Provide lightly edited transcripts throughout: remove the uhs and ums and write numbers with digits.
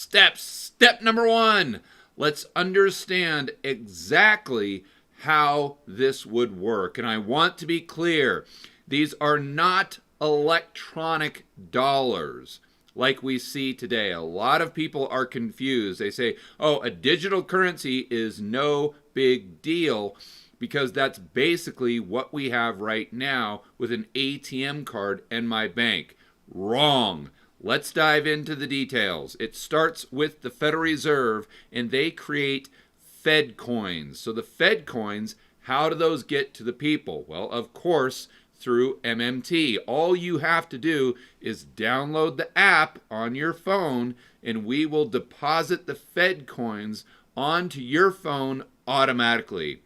steps. Step number 1. Let's understand exactly how this would work. And I want to be clear, these are not electronic dollars like we see today. A lot of people are confused. They say, oh, a digital currency is no big deal, because that's basically what we have right now with an ATM card and my bank. Wrong. Let's dive into the details. It starts with the Federal Reserve, and they create Fed coins. So the Fed coins, how do those get to the people? Well, of course, through MMT. All you have to do is download the app on your phone, and we will deposit the Fed coins onto your phone automatically.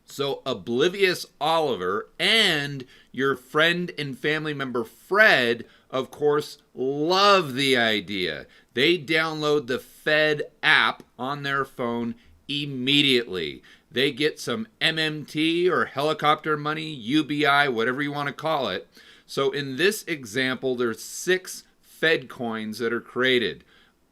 So Oblivious Oliver and your friend and family member Fred, of course, love the idea. They download the Fed app on their phone immediately. They get some MMT or helicopter money, UBI, whatever you want to call it. So in this example, there's 6 Fed coins that are created.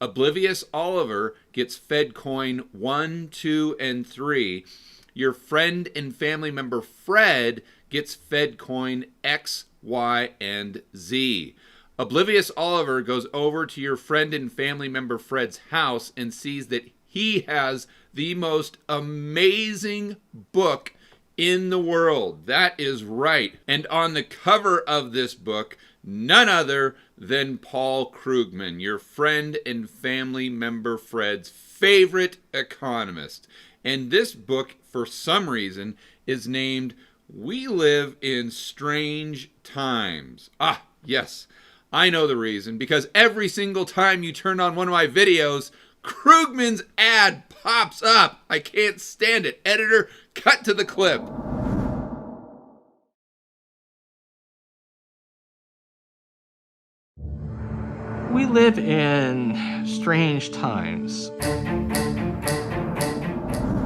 Oblivious Oliver gets Fed coin 1, 2, and 3. Your friend and family member Fred gets Fed coin X, Y, and Z. Oblivious Oliver goes over to your friend and family member Fred's house and sees that he has the most amazing book in the world. That is right. And on the cover of this book, none other than Paul Krugman, your friend and family member Fred's favorite economist. And this book, for some reason, is named We Live in Strange Times. Ah, yes, I know the reason. Because every single time you turn on one of my videos, Krugman's ad pops up. I can't stand it. Editor, cut to the clip. We live in strange times.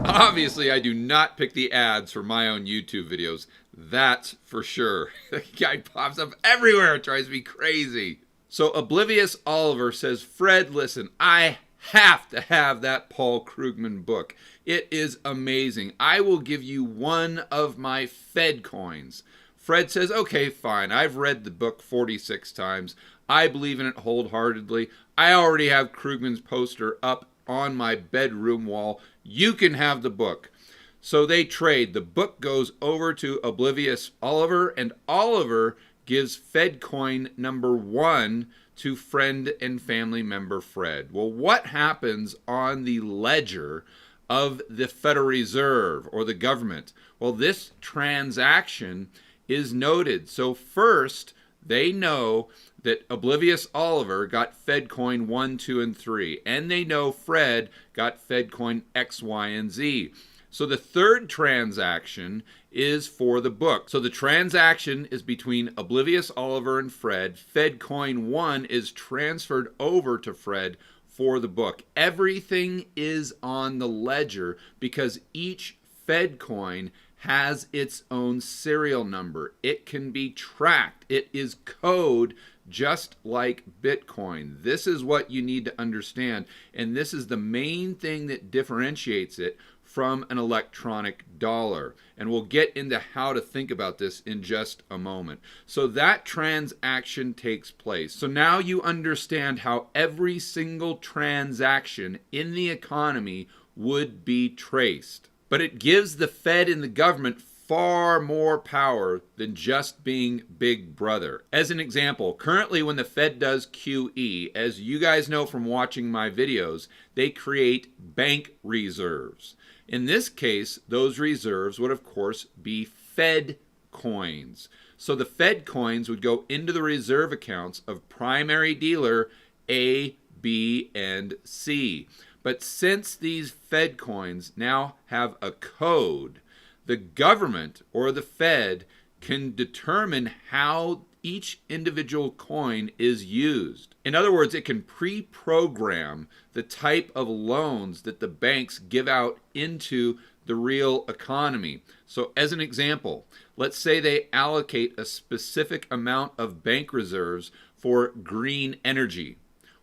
Obviously, I do not pick the ads for my own YouTube videos. That's for sure. The guy pops up everywhere. It drives me crazy. So Oblivious Oliver says, Fred, listen, I have to have that Paul Krugman book. It is amazing. I will give you one of my Fed coins. Fred says, okay, fine. I've read the book 46 times. I believe in it wholeheartedly. I already have Krugman's poster up on my bedroom wall. You can have the book. So they trade. The book goes over to Oblivious Oliver, and Oliver gives Fed coin number 1 to friend and family member Fred. Well, what happens on the ledger of the Federal Reserve or the government? Well, this transaction is noted. So first, they know that Oblivious Oliver got Fed coin 1, 2, and 3. And they know Fred got Fed coin X, Y, and Z. So the third transaction is for the book. So the transaction is between Oblivious Oliver and Fred. Fed coin 1 is transferred over to Fred for the book. Everything is on the ledger because each Fed coin has its own serial number. It can be tracked. It is code just like Bitcoin. This is what you need to understand, and this is the main thing that differentiates it from an electronic dollar. And we'll get into how to think about this in just a moment. So that transaction takes place. So now you understand how every single transaction in the economy would be traced. But it gives the Fed and the government far more power than just being Big Brother. As an example, currently when the Fed does QE, as you guys know from watching my videos, they create bank reserves. In this case, those reserves would of course be Fed coins. So the Fed coins would go into the reserve accounts of primary dealer A, B, and C. But since these Fed coins now have a code, the government or the Fed can determine how each individual coin is used. In other words, it can pre-program the type of loans that the banks give out into the real economy. So as an example, let's say they allocate a specific amount of bank reserves for green energy.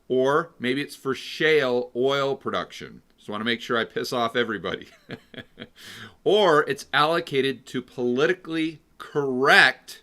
Or maybe it's for shale oil production. Just want to make sure I piss off everybody. Or it's allocated to politically correct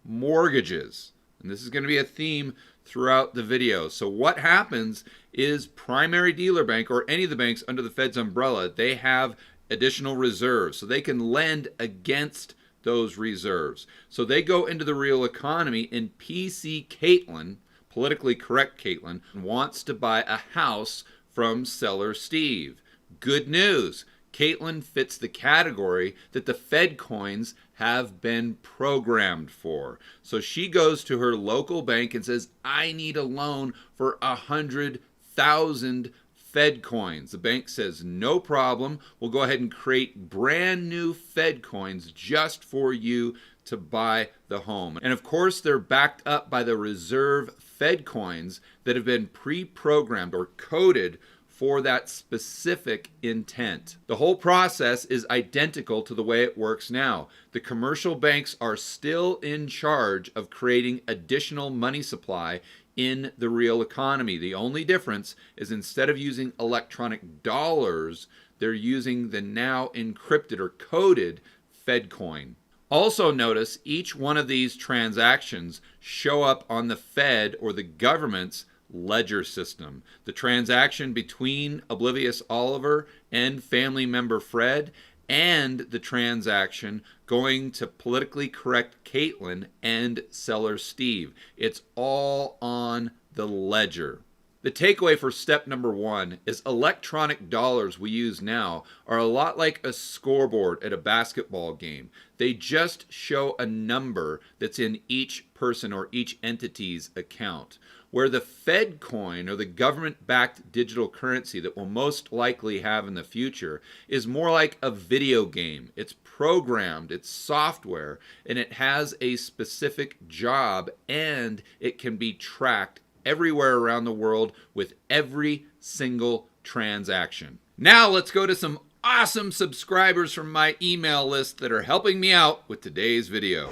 mortgages. And this is going to be a theme throughout the video. So what happens is primary dealer bank, or any of the banks under the Fed's umbrella, they have additional reserves. So they can lend against those reserves. So they go into the real economy, and PC Caitlin, politically correct Caitlin, wants to buy a house from seller Steve. Good news. Caitlin fits the category that the Fed coins have been programmed for. So she goes to her local bank and says, I need a loan for 100,000 Fed coins. The bank says, no problem. We'll go ahead and create brand new Fed coins just for you to buy the home. And of course, they're backed up by the reserve Fed coins that have been pre-programmed or coded for that specific intent. The whole process is identical to the way it works now. The commercial banks are still in charge of creating additional money supply in the real economy. The only difference is instead of using electronic dollars, they're using the now encrypted or coded Fed coin. Also notice each one of these transactions show up on the Fed or the government's ledger system. The transaction between Oblivious Oliver and family member Fred, and the transaction going to politically correct Caitlin and seller Steve. It's all on the ledger. The takeaway for step number 1 is electronic dollars we use now are a lot like a scoreboard at a basketball game. They just show a number that's in each person or each entity's account. Where the Fed coin, or the government-backed digital currency that we'll most likely have in the future, is more like a video game. It's programmed, it's software, and it has a specific job, and it can be tracked everywhere around the world with every single transaction. Now let's go to some awesome subscribers from my email list that are helping me out with today's video.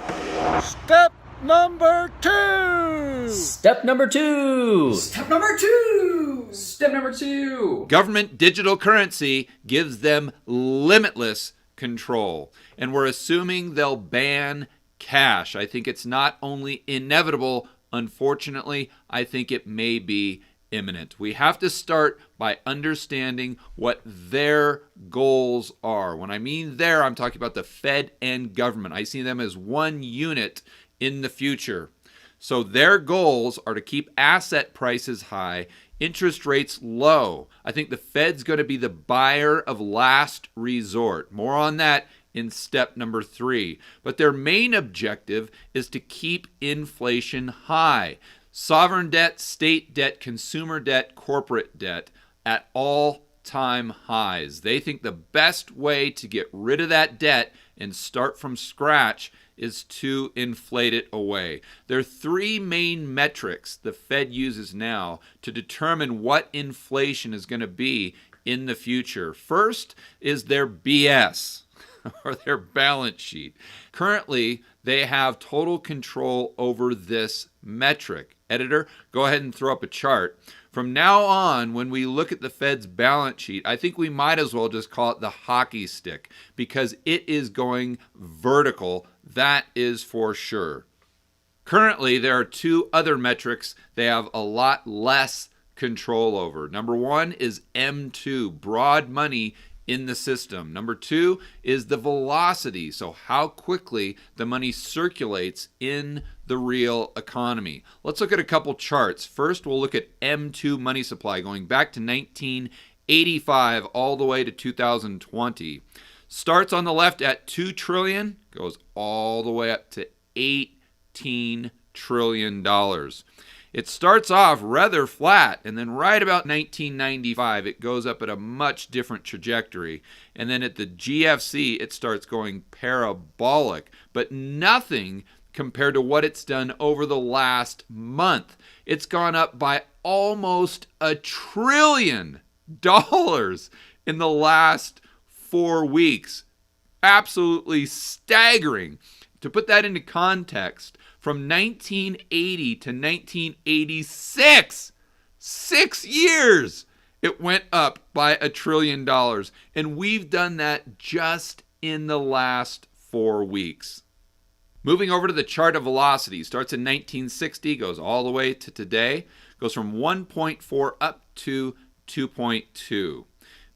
Step number 2! Step number 2! Step number 2! Step number 2! Government digital currency gives them limitless control. And we're assuming they'll ban cash. I think it's not only inevitable, unfortunately, I think it may be imminent. We have to start by understanding what their goals are. When I mean their, I'm talking about the Fed and government. I see them as one unit in the future. So their goals are to keep asset prices high, interest rates low. I think the Fed's going to be the buyer of last resort. More on that in step number 3. But their main objective is to keep inflation high. Sovereign debt, state debt, consumer debt, corporate debt at all-time highs. They think the best way to get rid of that debt and start from scratch is to inflate it away. There are 3 main metrics the Fed uses now to determine what inflation is going to be in the future. First is their BS, or their balance sheet. Currently, they have total control over this metric. Editor, go ahead and throw up a chart. From now on, when we look at the Fed's balance sheet, I think we might as well just call it the hockey stick, because it is going vertical. That is for sure. Currently, there are 2 other metrics they have a lot less control over. Number 1 is M2, broad money in the system. Number 2 is the velocity, so how quickly the money circulates in the real economy. Let's look at a couple charts. First, we'll look at M2 money supply going back to 1985 all the way to 2020. Starts on the left at 2 trillion, goes all the way up to $18 trillion. It starts off rather flat, and then right about 1995, it goes up at a much different trajectory. And then at the GFC, it starts going parabolic, but nothing compared to what it's done over the last month. It's gone up by almost $1 trillion in the last 4 weeks. Absolutely staggering. To put that into context, from 1980 to 1986, 6 years! It went up by $1 trillion. And we've done that just in the last 4 weeks. Moving over to the chart of velocity, starts in 1960, goes all the way to today, goes from 1.4 up to 2.2.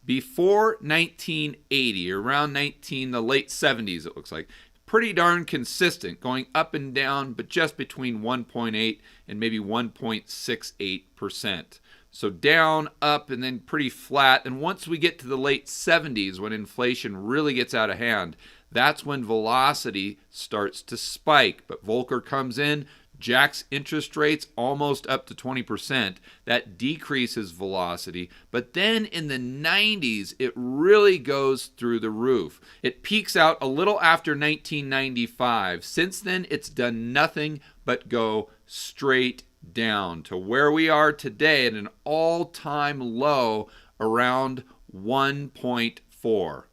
Before 1980, around the late 70s, it looks like, pretty darn consistent, going up and down, but just between 1.8 and maybe 1.68%. So down, up, and then pretty flat. And once we get to the late 70s, when inflation really gets out of hand, that's when velocity starts to spike. But Volcker comes in, jacks interest rates almost up to 20%. That decreases velocity. But then in the 90s, it really goes through the roof. It peaks out a little after 1995. Since then, it's done nothing but go straight down to where we are today at an all-time low around 1.4.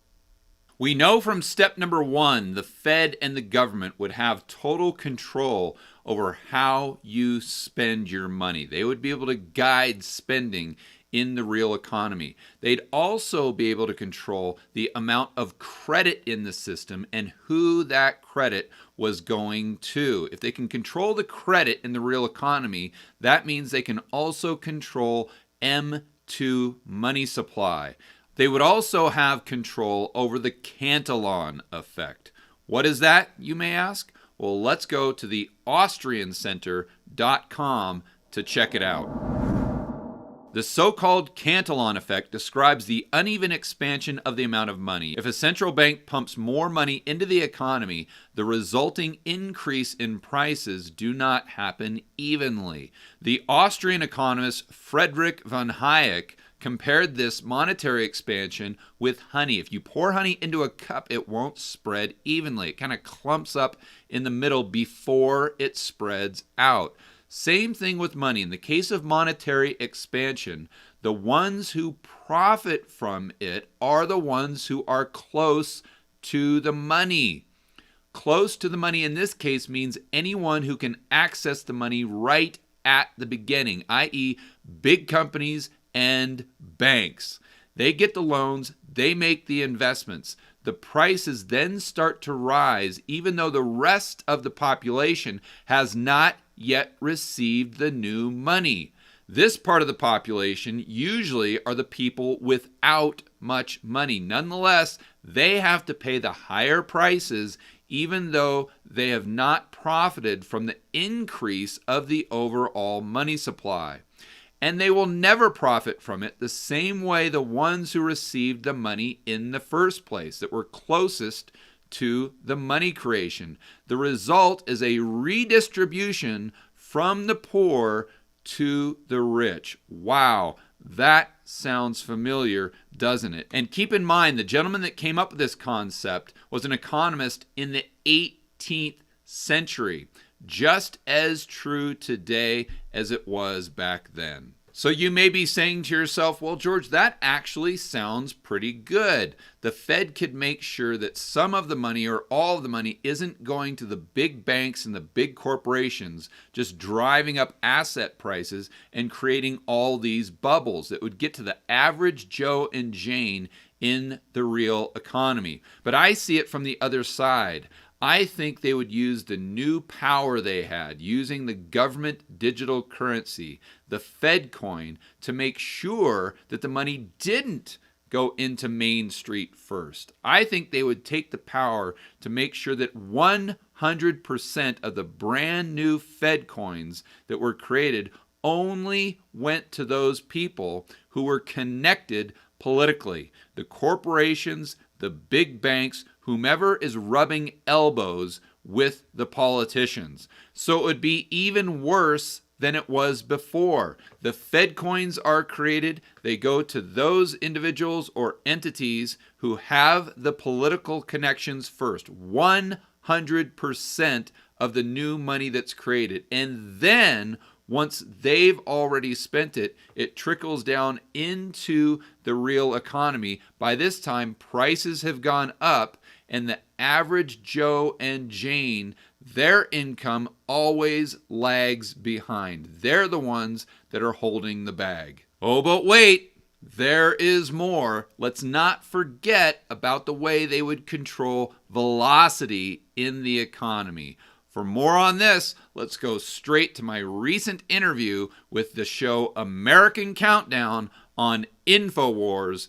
We know from step number 1, the Fed and the government would have total control over how you spend your money. They would be able to guide spending in the real economy. They'd also be able to control the amount of credit in the system and who that credit was going to. If they can control the credit in the real economy, that means they can also control M2 money supply. They would also have control over the Cantillon effect. What is that, you may ask? Well, let's go to the AustrianCenter.com to check it out. The so-called Cantillon effect describes the uneven expansion of the amount of money. If a central bank pumps more money into the economy, the resulting increase in prices do not happen evenly. The Austrian economist Friedrich von Hayek compared this monetary expansion with honey. If you pour honey into a cup, it won't spread evenly. It kind of clumps up in the middle before it spreads out. Same thing with money. In the case of monetary expansion, the ones who profit from it are the ones who are close to the money. Close to the money in this case means anyone who can access the money right at the beginning, i.e., big companies and banks. They get the loans, they make the investments. The prices then start to rise, even though the rest of the population has not yet received the new money. This part of the population usually are the people without much money. Nonetheless, they have to pay the higher prices even though they have not profited from the increase of the overall money supply. And they will never profit from it the same way the ones who received the money in the first place, that were closest to the money creation. The result is a redistribution from the poor to the rich. Wow, that sounds familiar, doesn't it? And keep in mind, the gentleman that came up with this concept was an economist in the 18th century. Just as true today as it was back then. So you may be saying to yourself, well, George, that actually sounds pretty good. The Fed could make sure that some of the money or all of the money isn't going to the big banks and the big corporations, just driving up asset prices and creating all these bubbles that would get to the average Joe and Jane in the real economy. But I see it from the other side. I think they would use the new power they had using the government digital currency, the Fed coin, to make sure that the money didn't go into Main Street first. I think they would take the power to make sure that 100% of the brand new Fed coins that were created only went to those people who were connected politically. The corporations, the big banks, whomever is rubbing elbows with the politicians. So it would be even worse than it was before. The Fed coins are created. They go to those individuals or entities who have the political connections first. 100% of the new money that's created. And then once they've already spent it, it trickles down into the real economy. By this time, prices have gone up, and the average Joe and Jane their income always lags behind. They're the ones that are holding the bag. Oh, but wait, there is more. Let's not forget about the way they would control velocity in the economy. For more on this, let's go straight to my recent interview with the show American Countdown on Infowars.com.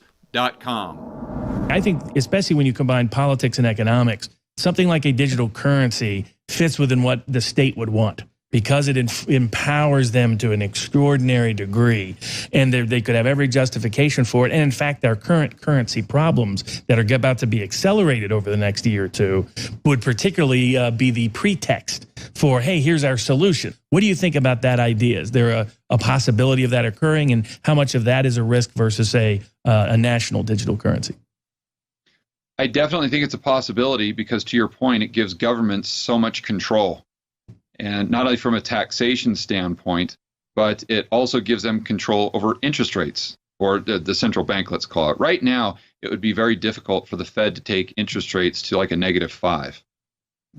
I think, especially when you combine politics and economics, something like a digital currency fits within what the state would want, because it empowers them to an extraordinary degree, and they could have every justification for it. And in fact, our current currency problems that are about to be accelerated over the next year or two would particularly be the pretext for, hey, here's our solution. What do you think about that idea? Is there a possibility of that occurring, and how much of that is a risk versus, say, a national digital currency? I definitely think it's a possibility because, to your point, it gives governments so much control. And not only from a taxation standpoint, but it also gives them control over interest rates, or the central bank, let's call it. Right now, it would be very difficult for the Fed to take interest rates to like a -5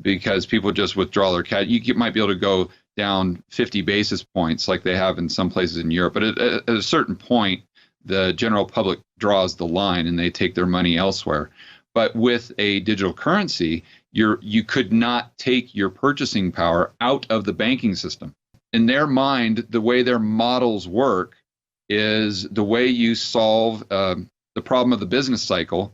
because people just withdraw their cash. You might be able to go down 50 basis points like they have in some places in Europe. But at a certain point, the general public draws the line and they take their money elsewhere. But with a digital currency, you could not take your purchasing power out of the banking system. In their mind, the way their models work is the way you solve the problem of the business cycle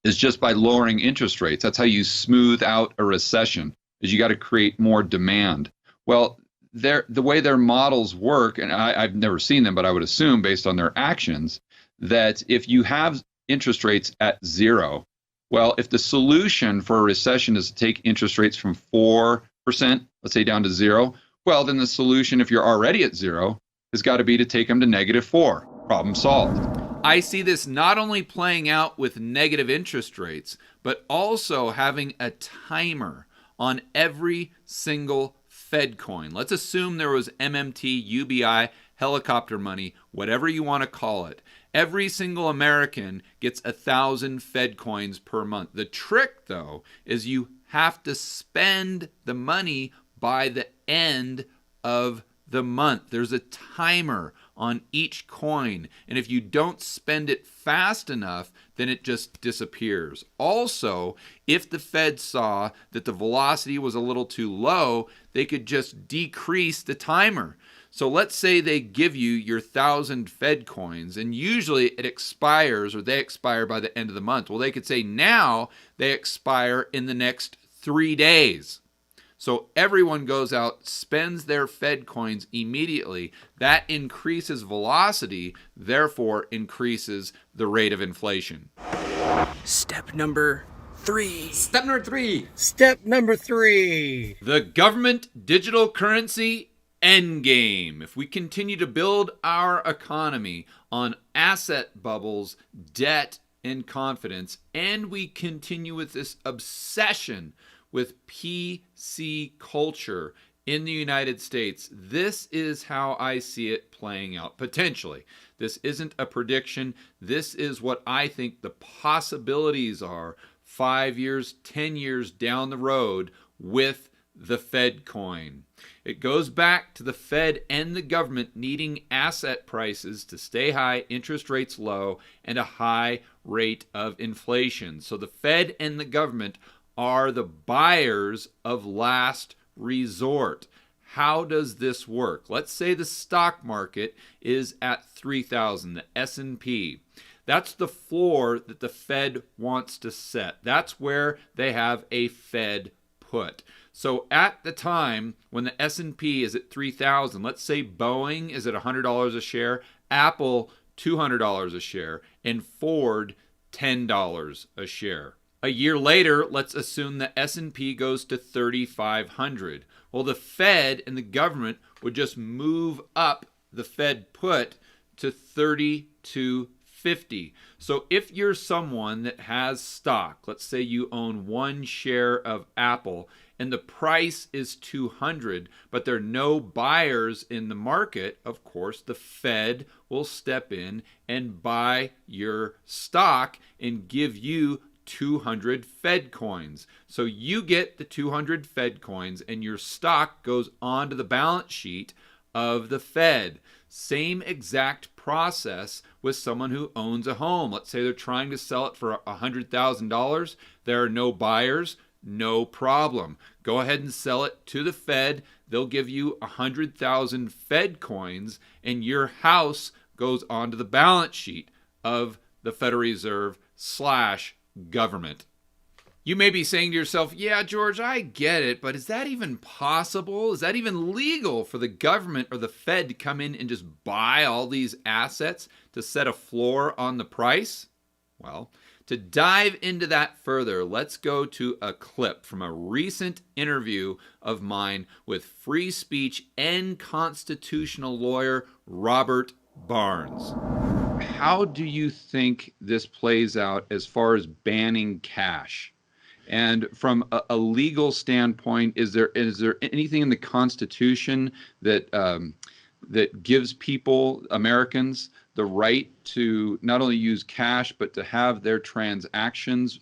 is just by lowering interest rates. That's how you smooth out a recession, is you got to create more demand. Well, the way their models work, and I've never seen them, but I would assume based on their actions, that if you have interest rates at 0, well, if the solution for a recession is to take interest rates from 4%, let's say, down to 0, well, then the solution, if you're already at 0, has got to be to take them to -4. Problem solved. I see this not only playing out with negative interest rates, but also having a timer on every single Fed coin. Let's assume there was MMT, UBI, helicopter money, whatever you want to call it. Every single American gets 1,000 Fed coins per month. The trick, though, is you have to spend the money by the end of the month. There's a timer on each coin, and if you don't spend it fast enough, then it just disappears. Also, if the Fed saw that the velocity was a little too low, they could just decrease the timer. So let's say they give you your 1,000 Fed coins, and usually it expires, or they expire by the end of the month. Well, they could say now they expire in the next 3 days. So everyone goes out, spends their Fed coins immediately. That increases velocity, therefore increases the rate of inflation. Step number 3. Step number 3. Step number 3. The government digital currency endgame. If we continue to build our economy on asset bubbles, debt, and confidence, and we continue with this obsession with PC culture in the United States, this is how I see it playing out potentially. This isn't a prediction. This is what I think the possibilities are 5 years, 10 years down the road with the Fed coin. It goes back to the Fed and the government needing asset prices to stay high, interest rates low, and a high rate of inflation. So the Fed and the government are the buyers of last resort. How does this work? Let's say the stock market is at 3,000, the S&P. That's the floor that the Fed wants to set. That's where they have a Fed put. So at the time when the S&P is at 3,000, let's say Boeing is at $100 a share, Apple $200 a share, and Ford $10 a share. A year later, let's assume the S&P goes to 3,500. Well, the Fed and the government would just move up the Fed put to 3,250. So if you're someone that has stock, let's say you own 1 share of Apple, and the price is 200, but there are no buyers in the market, of course, the Fed will step in and buy your stock and give you 200 Fed coins. So you get the 200 Fed coins and your stock goes onto the balance sheet of the Fed. Same exact process with someone who owns a home. Let's say they're trying to sell it for $100,000. There are no buyers, no problem. Go ahead and sell it to the Fed. They'll give you 100,000 Fed coins and your house goes onto the balance sheet of the Federal Reserve / government. You may be saying to yourself, yeah, George, I get it, but is that even possible? Is that even legal for the government or the Fed to come in and just buy all these assets to set a floor on the price? Well, to dive into that further, let's go to a clip from a recent interview of mine with free speech and constitutional lawyer Robert Barnes. How do you think this plays out as far as banning cash? And from a legal standpoint, is there anything in the Constitution that that gives people, Americans, the right to not only use cash but to have their transactions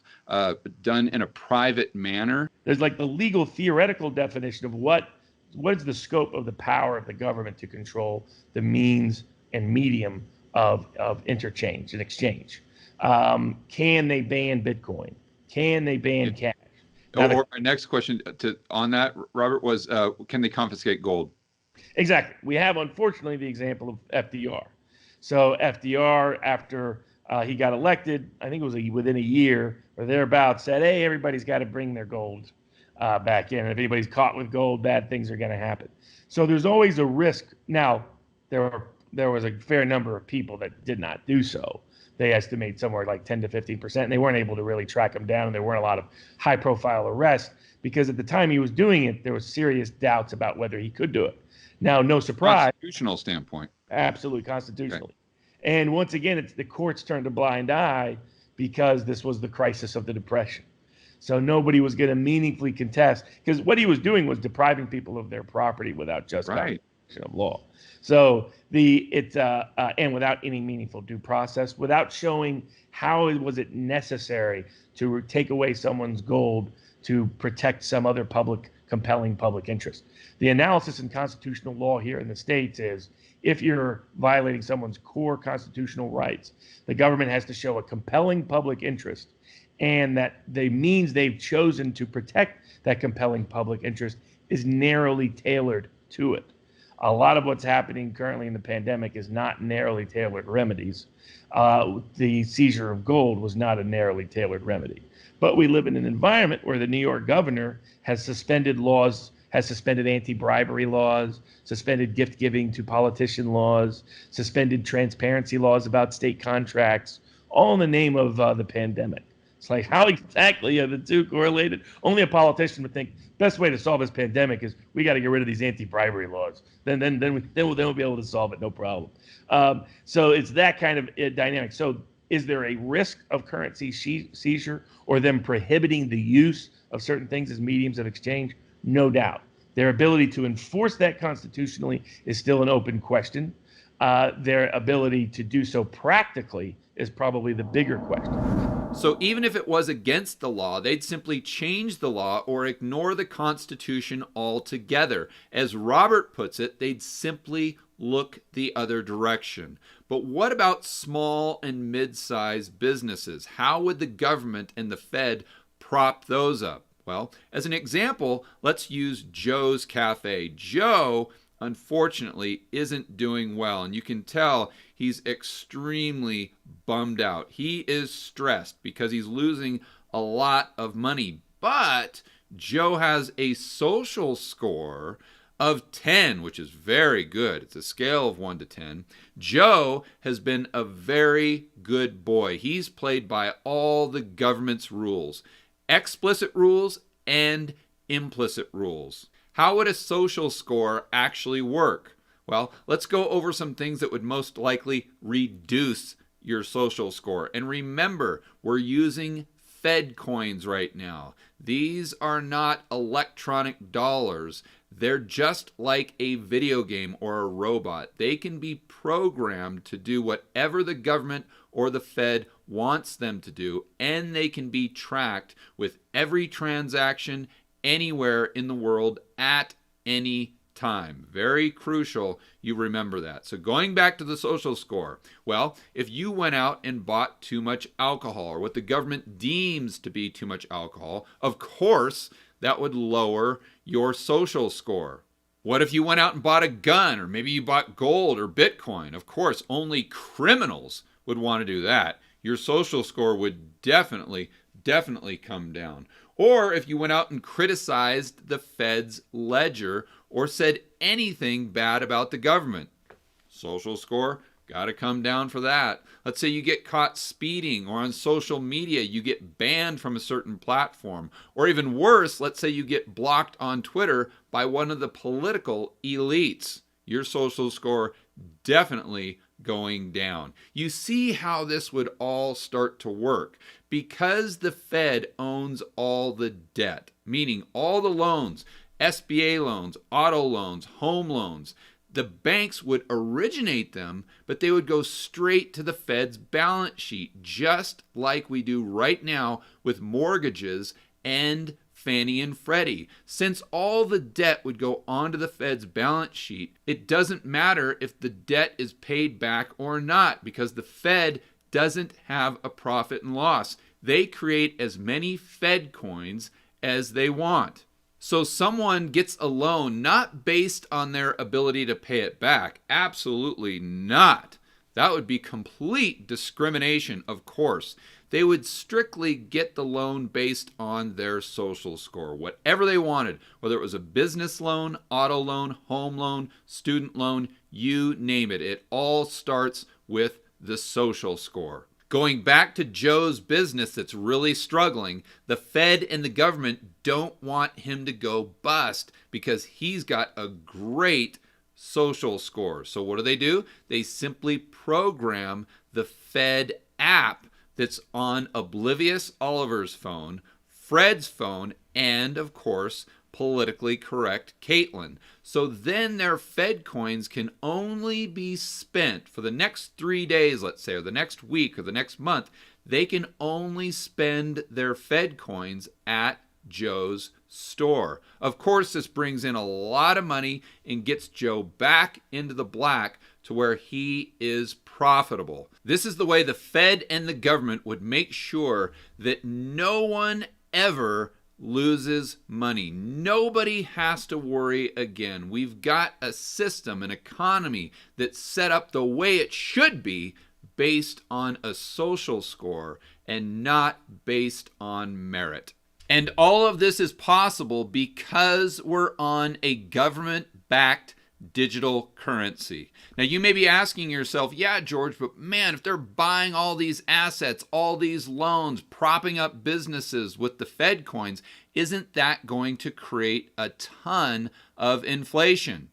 done in a private manner? There's like the legal theoretical definition of what is the scope of the power of the government to control the means and medium of interchange and exchange. Can they ban Bitcoin? Can they ban cash? Or my next question on that, Robert, was can they confiscate gold? Exactly. We have, unfortunately, the example of FDR. So FDR, after he got elected, I think it was within a year or thereabouts, said, hey, everybody's got to bring their gold back in. If anybody's caught with gold, bad things are going to happen. So there's always a risk. Now, there was a fair number of people that did not do so. They estimate somewhere like 10 to 15%, and they weren't able to really track him down. And there weren't a lot of high-profile arrests because at the time he was doing it, there was serious doubts about whether he could do it. Now, no surprise. Constitutional standpoint. Absolutely, constitutionally. Okay. And once again, it's the courts turned a blind eye because this was the crisis of the Depression. So nobody was going to meaningfully contest because what he was doing was depriving people of their property without just violation of law. So and without any meaningful due process, without showing how was it necessary to take away someone's gold to protect some other compelling public interest. The analysis in constitutional law here in the States is if you're violating someone's core constitutional rights, the government has to show a compelling public interest and that the means they've chosen to protect that compelling public interest is narrowly tailored to it. A lot of what's happening currently in the pandemic is not narrowly tailored remedies. The seizure of gold was not a narrowly tailored remedy. But we live in an environment where the New York governor has suspended anti-bribery laws, suspended gift giving to politician laws, suspended transparency laws about state contracts, all in the name of the pandemic. It's like, how exactly are the two correlated? Only a politician would think best way to solve this pandemic is we got to get rid of these anti-bribery laws. Then we'll be able to solve it, no problem. So it's that kind of dynamic. So is there a risk of currency seizure or them prohibiting the use of certain things as mediums of exchange? No doubt. Their ability to enforce that constitutionally is still an open question. Their ability to do so practically is probably the bigger question. So even if it was against the law, they'd simply change the law or ignore the Constitution altogether. As Robert puts it, they'd simply look the other direction. But what about small and mid-sized businesses? How would the government and the Fed prop those up? Well, as an example, let's use Joe's Cafe. Joe, unfortunately, isn't doing well, and you can tell he's extremely bummed out. He is stressed because he's losing a lot of money. But Joe has a social score of 10, which is very good. It's a scale of 1 to 10. Joe has been a very good boy. He's played by all the government's rules, explicit rules and implicit rules. How would a social score actually work? Well, let's go over some things that would most likely reduce your social score. And remember, we're using Fed coins right now. These are not electronic dollars. They're just like a video game or a robot. They can be programmed to do whatever the government or the Fed wants them to do, and they can be tracked with every transaction anywhere in the world at any time. Very crucial you remember that. So going back to the social score, well, if you went out and bought too much alcohol, or what the government deems to be too much alcohol, of course, that would lower your social score. What if you went out and bought a gun, or maybe you bought gold or Bitcoin? Of course, only criminals would want to do that. Your social score would definitely come down. Or if you went out and criticized the Fed's ledger or said anything bad about the government, social score got to come down for that. Let's say you get caught speeding, or on social media you get banned from a certain platform, or even worse, let's say you get blocked on Twitter by one of the political elites. Your social score definitely going down. You see how this would all start to work. Because the Fed owns all the debt, meaning all the loans, SBA loans, auto loans, home loans, the banks would originate them, but they would go straight to the Fed's balance sheet, just like we do right now with mortgages and Fannie and Freddie. Since all the debt would go onto the Fed's balance sheet, it doesn't matter if the debt is paid back or not, because the Fed doesn't have a profit and loss. They create as many Fed coins as they want. So someone gets a loan not based on their ability to pay it back. Absolutely not. That would be complete discrimination, of course. They would strictly get the loan based on their social score, whatever they wanted, whether it was a business loan, auto loan, home loan, student loan, you name it. It all starts with the social score. Going back to Joe's business that's really struggling, the Fed and the government don't want him to go bust because he's got a great social score. So what do? They simply program the Fed app that's on Oblivious Oliver's phone, Fred's phone, and of course, politically correct Caitlin. So then their Fed coins can only be spent for the next 3 days, let's say, or the next week or the next month. They can only spend their Fed coins at Joe's store. Of course, this brings in a lot of money and gets Joe back into the black to where he is profitable. This is the way the Fed and the government would make sure that no one ever loses money. Nobody has to worry again. We've got a system, an economy that's set up the way it should be, based on a social score and not based on merit. And all of this is possible because we're on a government-backed digital currency. Now you may be asking yourself, yeah, George, but man, if they're buying all these assets, all these loans, propping up businesses with the Fed coins, isn't that going to create a ton of inflation?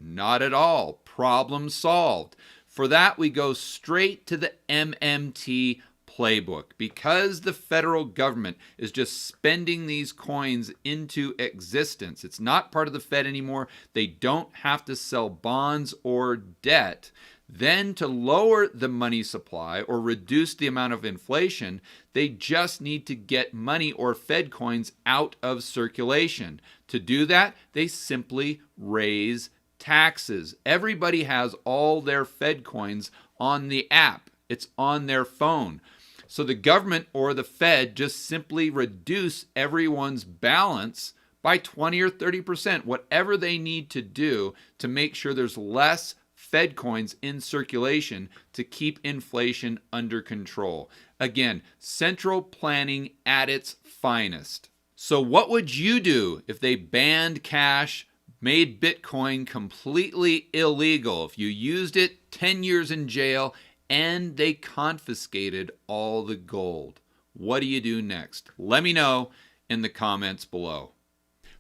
Not at all. Problem solved. For that, we go straight to the MMT playbook. Because the federal government is just spending these coins into existence, it's not part of the Fed anymore. They don't have to sell bonds or debt. Then to lower the money supply or reduce the amount of inflation, they just need to get money or Fed coins out of circulation. To do that, they simply raise taxes. Everybody has all their Fed coins on the app. It's on their phone. So the government or the Fed just simply reduce everyone's balance by 20 or 30%, whatever they need to do to make sure there's less Fed coins in circulation to keep inflation under control. Again, central planning at its finest. So what would you do if they banned cash, made Bitcoin completely illegal, if you used it, 10 years in jail, and they confiscated all the gold? What do you do next? Let me know in the comments below.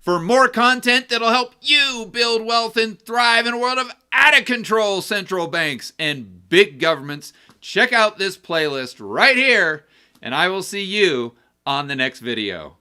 For more content that'll help you build wealth and thrive in a world of out-of-control central banks and big governments, check out this playlist right here, and I will see you on the next video.